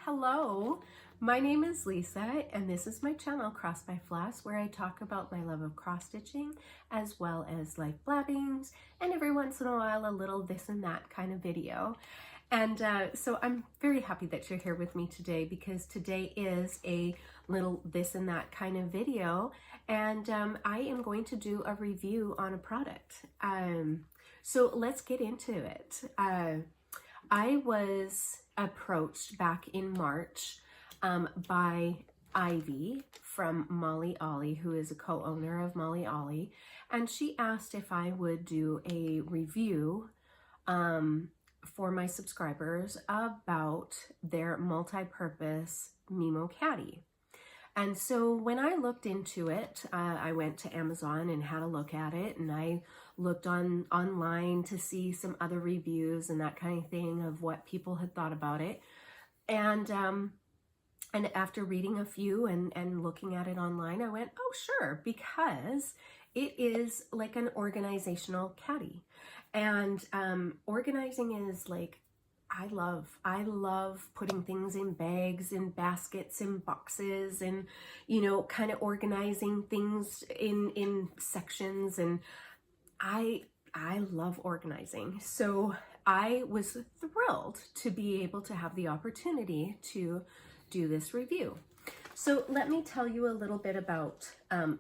Hello, my name is Lisa and this is my channel Cross by Floss, where I talk about my love of cross stitching as well as life blabbings and every once in a while a little this and that kind of video. And so I'm very happy that you're here with me today, because today is a little this and that kind of video, and I am going to do a review on a product. So let's get into it. I was approached back in March by Ivy from Molly Ollie, who is a co-owner of Molly Ollie, and she asked if I would do a review for my subscribers about their multi-purpose Mimmo caddy. And so when I looked into it, I went to Amazon and had a look at it, and I looked online to see some other reviews and that kind of thing of what people had thought about it. And after reading a few and looking at it online, I went, oh sure, because it is like an organizational caddy. And organizing is like, I love putting things in bags and baskets and boxes, and you know, kind of organizing things in sections, and I love organizing. So I was thrilled to be able to have the opportunity to do this review. So let me tell you a little bit about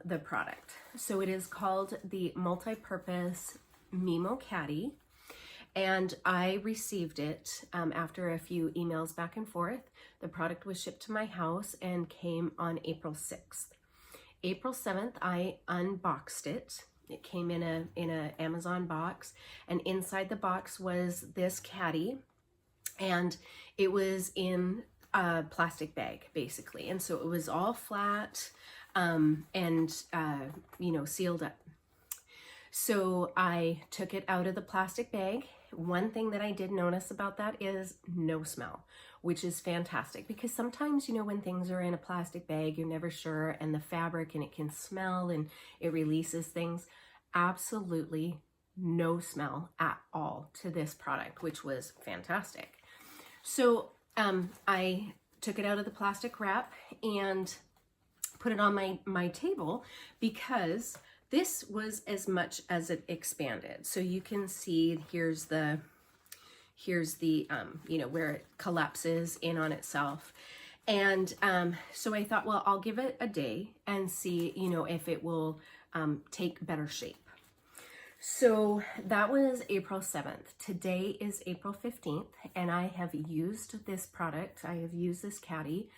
the product. So it is called the Multi-Purpose Mimmo Caddy, and I received it after a few emails back and forth. The product was shipped to my house and came on April 6th. April 7th, I unboxed it. It came in a Amazon box, and inside the box was this caddy, and it was in a plastic bag basically, and so it was all flat and you know, sealed up. So I took it out of the plastic bag. One thing that I did notice about that is no smell, which is fantastic, because sometimes, you know, when things are in a plastic bag, you're never sure, and the fabric, and it can smell and it releases things. Absolutely no smell at all to this product, which was fantastic. So I took it out of the plastic wrap and put it on my table, because this was as much as it expanded. So you can see here's the you know, where it collapses in on itself. And so I thought, well, I'll give it a day and see, you know, if it will take better shape. So that was April 7th. Today is April 15th, and I have used this product. I have used this caddy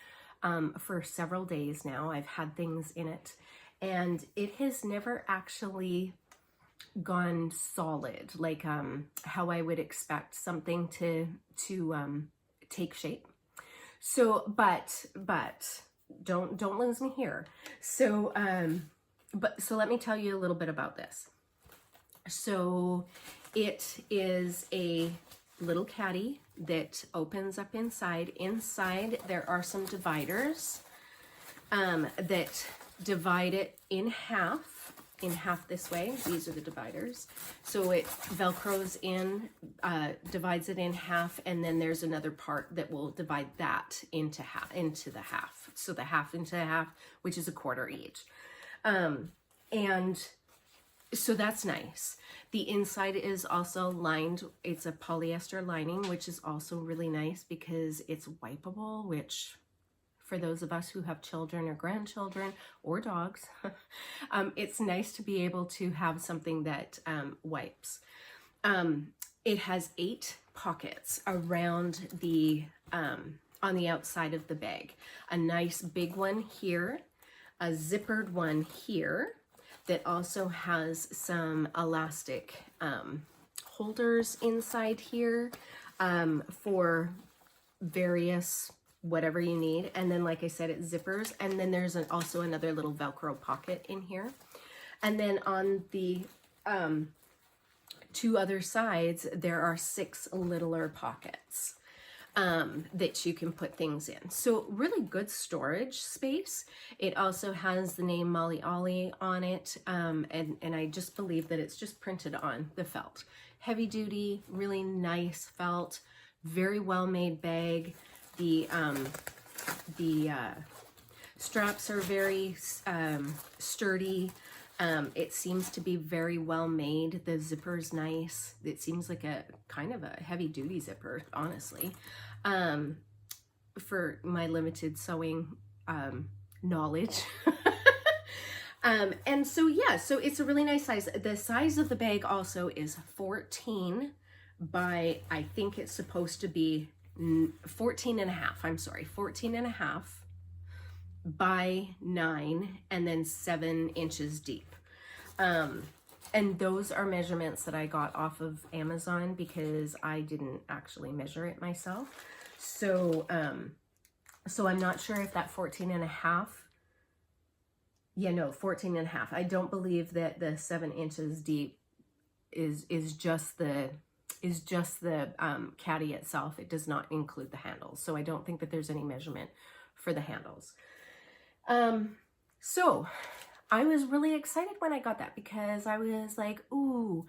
for several days now. I've had things in it, and it has never actually gone solid, like how I would expect something to take shape. So, but don't lose me here. So, so let me tell you a little bit about this. So it is a little caddy that opens up inside. Inside there are some dividers that divide it in half this way. These are the dividers. So it velcros in, divides it in half, and then there's another part that will divide that into the half. So the half into half, which is a quarter each. And so that's nice. The inside is also lined. It's a polyester lining, which is also really nice because it's wipeable, which for those of us who have children or grandchildren or dogs, it's nice to be able to have something that wipes. It has 8 pockets around the, on the outside of the bag. A nice big one here, a zippered one here, that also has some elastic holders inside here for various whatever you need. And then, like I said, it zippers, and then there's also another little Velcro pocket in here. And then on the 2 other sides, there are 6 littler pockets that you can put things in. So really good storage space. It also has the name Molly Ollie on it, and I just believe that it's just printed on the felt. Heavy duty, really nice felt, very well made bag, The straps are very sturdy. It seems to be very well made. The zipper's nice. It seems like a kind of a heavy duty zipper, honestly, for my limited sewing knowledge. And so, yeah, so it's a really nice size. The size of the bag also is 14 by, I think it's supposed to be 14 and a half. I'm sorry, 14 and a half by 9, and then 7 inches deep. And those are measurements that I got off of Amazon because I didn't actually measure it myself. So, so I'm not sure if that 14 and a half, 14 and a half. I don't believe that the 7 inches deep is just the caddy itself. It does not include the handles. So I don't think that there's any measurement for the handles. So I was really excited when I got that because I was like, ooh,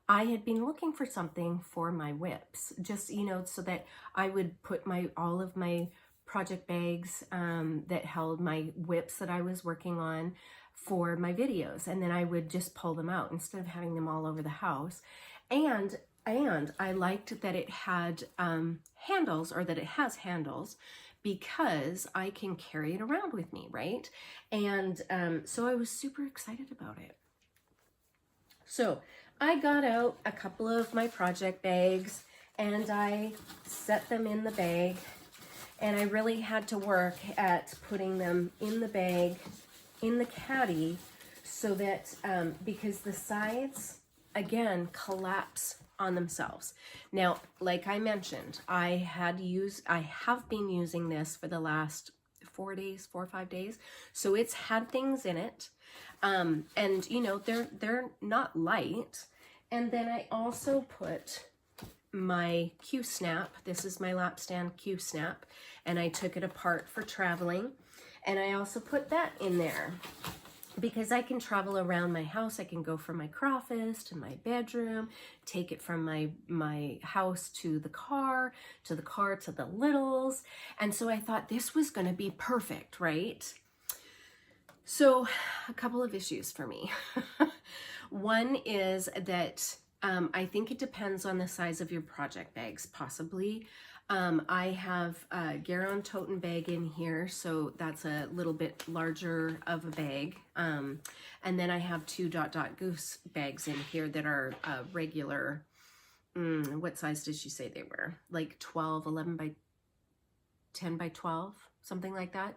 I had been looking for something for my whips, just, so that I would put all of my project bags, that held my whips that I was working on for my videos. And then I would just pull them out instead of having them all over the house. And I liked that it had, handles, or that it has handles, because I can carry it around with me, right? And so I was super excited about it. So I got out a couple of my project bags and I set them in the bag, and I really had to work at putting them in the bag, in the caddy, so that, because the sides, again, collapse on themselves. Now, like I mentioned, I have been using this for the last 4 or 5 days. So it's had things in it. And they're not light. And then I also put my Q-snap. This is my lap stand Q-snap, and I took it apart for traveling. And I also put that in there because I can travel around my house. I can go from my office to my bedroom, take it from my house to the car, to the littles. And so I thought this was going to be perfect, right? So a couple of issues for me. One is that I think it depends on the size of your project bags, possibly. I have a Garon toten bag in here, so that's a little bit larger of a bag. And then I have 2 Goose bags in here that are regular. What size did she say they were? Like 11 by 10 by 12, something like that.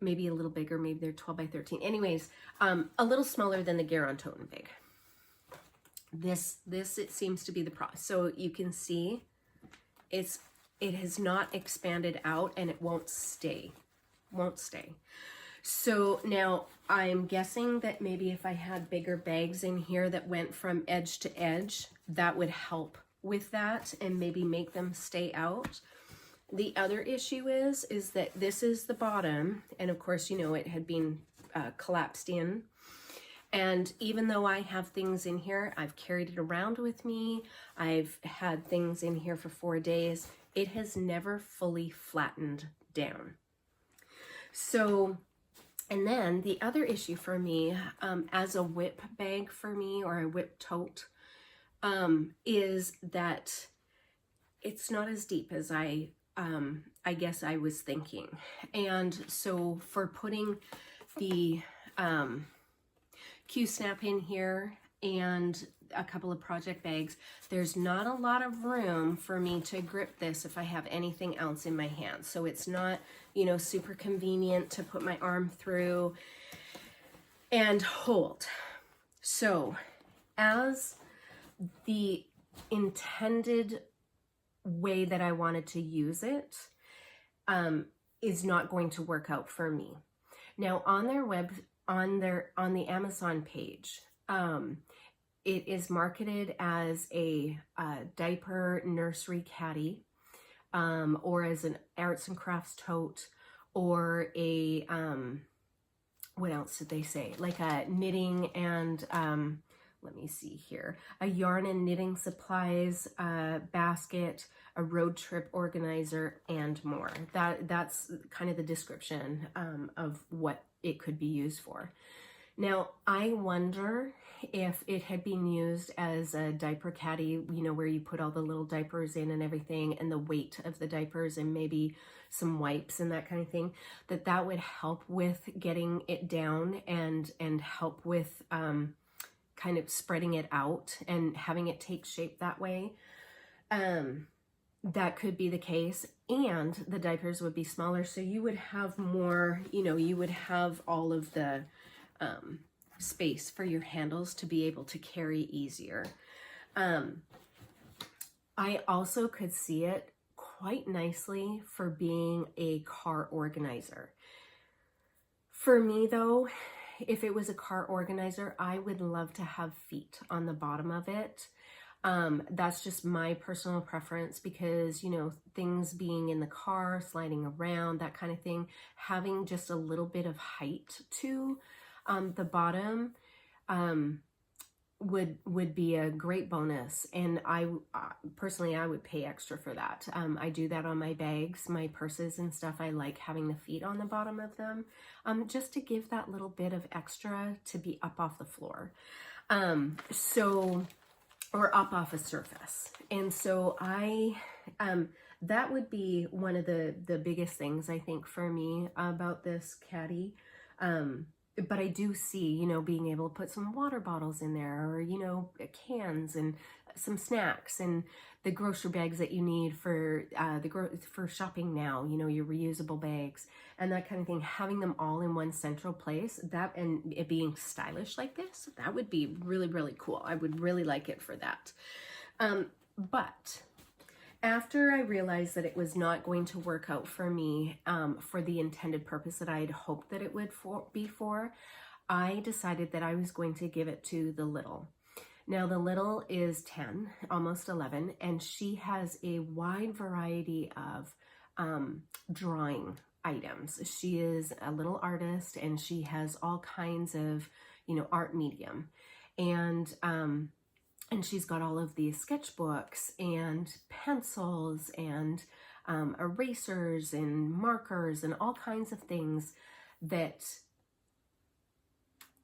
Maybe a little bigger, maybe they're 12 by 13. Anyways, a little smaller than the Garon toten bag. This it seems to be the problem. So you can see it has not expanded out, and it won't stay. So now I'm guessing that maybe if I had bigger bags in here that went from edge to edge, that would help with that and maybe make them stay out. The other issue is that this is the bottom, and of course, it had been collapsed in. And even though I have things in here, I've carried it around with me, I've had things in here for 4 days, it has never fully flattened down. So, and then the other issue for me, as a whip bag for me, or a whip tote, is that it's not as deep as I guess I was thinking. And so for putting the Q-snap in here and a couple of project bags, there's not a lot of room for me to grip this if I have anything else in my hand. So it's not, super convenient to put my arm through and hold. So as the intended way that I wanted to use it is not going to work out for me. Now on the Amazon page, it is marketed as a diaper nursery caddy, or as an arts and crafts tote, or a what else did they say? Like a knitting and let me see here, a yarn and knitting supplies basket, a road trip organizer, and more. That's kind of the description of what it could be used for. Now, I wonder if it had been used as a diaper caddy, you know, where you put all the little diapers in and everything, and the weight of the diapers and maybe some wipes and that kind of thing, that would help with getting it down and help with kind of spreading it out and having it take shape that way. That could be the case, and the diapers would be smaller, so you would have more, you know, you would have all of the space for your handles to be able to carry easier. I also could see it quite nicely for being a car organizer. For me though, if it was a car organizer, I would love to have feet on the bottom of it. That's just my personal preference because, you know, things being in the car, sliding around, that kind of thing, having just a little bit of height to the bottom would be a great bonus, and I personally I would pay extra for that. I do that on my bags, my purses and stuff. I like having the feet on the bottom of them, just to give that little bit of extra to be up off the floor, or up off a surface. And so that would be one of the biggest things I think for me about this caddy. But I do see, you know, being able to put some water bottles in there, or, you know, cans and some snacks and the grocery bags that you need for for shopping now, you know, your reusable bags and that kind of thing, having them all in one central place, that, and it being stylish like this, that would be really, really cool. I would really like it for that. But after I realized that it was not going to work out for me for the intended purpose that I had hoped that it would be for, I decided that I was going to give it to the little. Now the little is 10, almost 11, and she has a wide variety of drawing items. She is a little artist, and she has all kinds of, you know, art medium. And she's got all of these sketchbooks and pencils and erasers and markers and all kinds of things that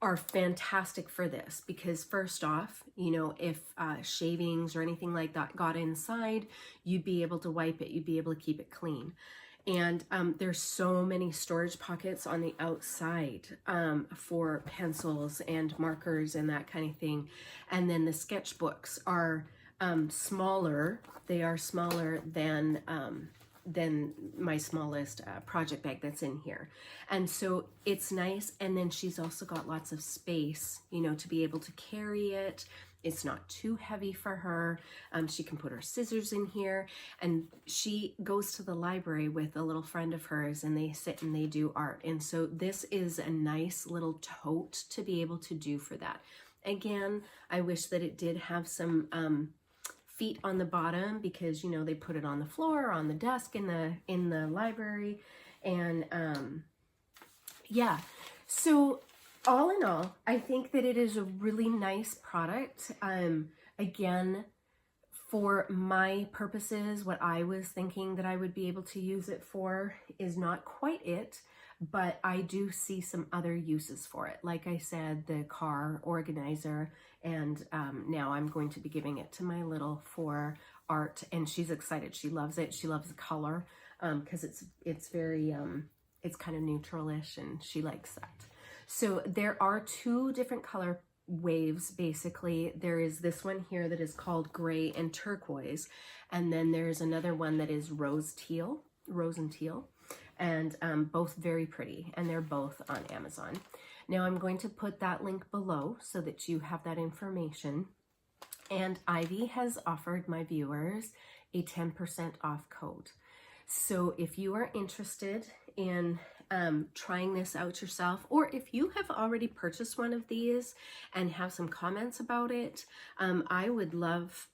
are fantastic for this, because first off, you know, if shavings or anything like that got inside, you'd be able to wipe it, you'd be able to keep it clean. And there's so many storage pockets on the outside for pencils and markers and that kind of thing. And then the sketchbooks are smaller. They are smaller than my smallest project bag that's in here. And so it's nice. And then she's also got lots of space, you know, to be able to carry it. It's not too heavy for her. She can put her scissors in here, and she goes to the library with a little friend of hers, and they sit and they do art. And so this is a nice little tote to be able to do for that. Again, I wish that it did have some feet on the bottom, because, you know, they put it on the floor, on the desk in the library. And yeah, so all in all, I think that it is a really nice product. Again, for my purposes, what I was thinking that I would be able to use it for is not quite it, but I do see some other uses for it. Like I said, the car organizer, and now I'm going to be giving it to my little for art, and she's excited. She loves it. She loves the color because it's very, it's kind of neutral-ish, and she likes that. So there are two different color waves, basically. There is this one here that is called gray and turquoise, and then there's another one that is rose and teal, and both very pretty, and they're both on Amazon. Now I'm going to put that link below so that you have that information. And Ivy has offered my viewers a 10% off code. So if you are interested in trying this out yourself, or if you have already purchased one of these and have some comments about it, I would love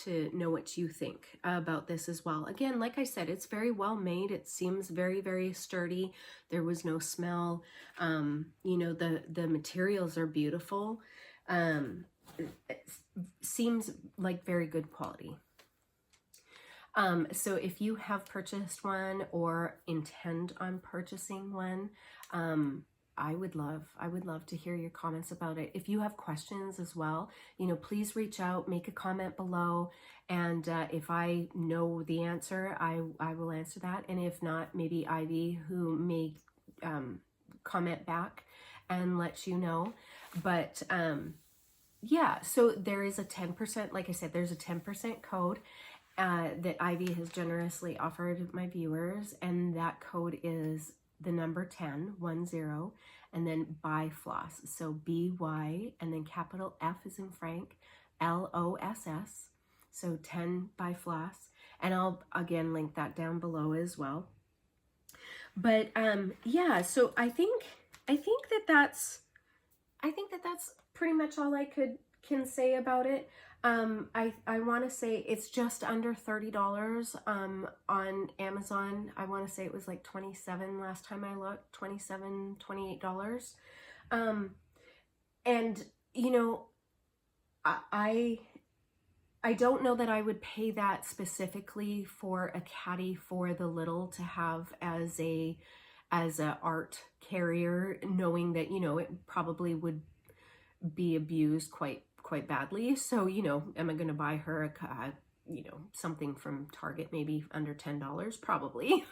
to know what you think about this as well. Again, like I said, it's very well made. It seems very, very sturdy. There was no smell. You know, the materials are beautiful. seems like very good quality. So if you have purchased one or intend on purchasing one, I would love to hear your comments about it. If you have questions as well, please reach out, make a comment below. And if I know the answer, I will answer that. And if not, maybe Ivy, who may comment back and let you know. But yeah, so there is a 10%, like I said, there's a 10% code that Ivy has generously offered my viewers, and that code is the number 10, and then by Floss. So BY, and then capital F is in Frank, LOSS. So 10 by Floss, and I'll again link that down below as well. But yeah, so I think that that's pretty much all I can say about it. I want to say it's just under $30 on Amazon. I want to say it was like $27 last time I looked, $27, $28. And I don't know that I would pay that specifically for a caddy for the little to have as a art carrier, knowing that it probably would be abused quite badly. So am I going to buy her a something from Target, maybe under $10? Probably.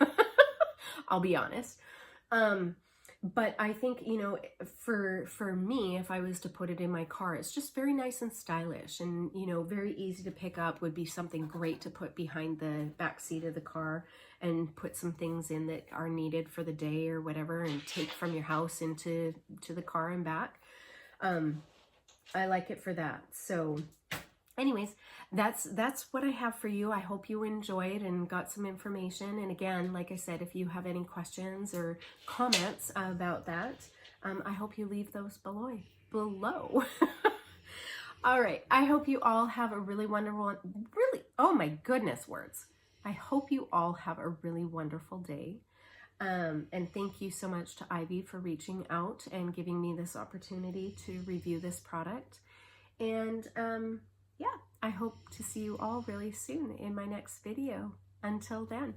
I'll be honest. But I think, for me, if I was to put it in my car, it's just very nice and stylish, and, very easy to pick up. Would be something great to put behind the back seat of the car and put some things in that are needed for the day or whatever, and take from your house into the car and back. I like it for that. So anyways, that's what I have for you. I hope you enjoyed and got some information. And again, like I said, if you have any questions or comments about that, I hope you leave those below. All right. I hope you all have a really wonderful, oh my goodness, words. I hope you all have a really wonderful day. And thank you so much to Ivy for reaching out and giving me this opportunity to review this product. And yeah, I hope to see you all really soon in my next video. Until then.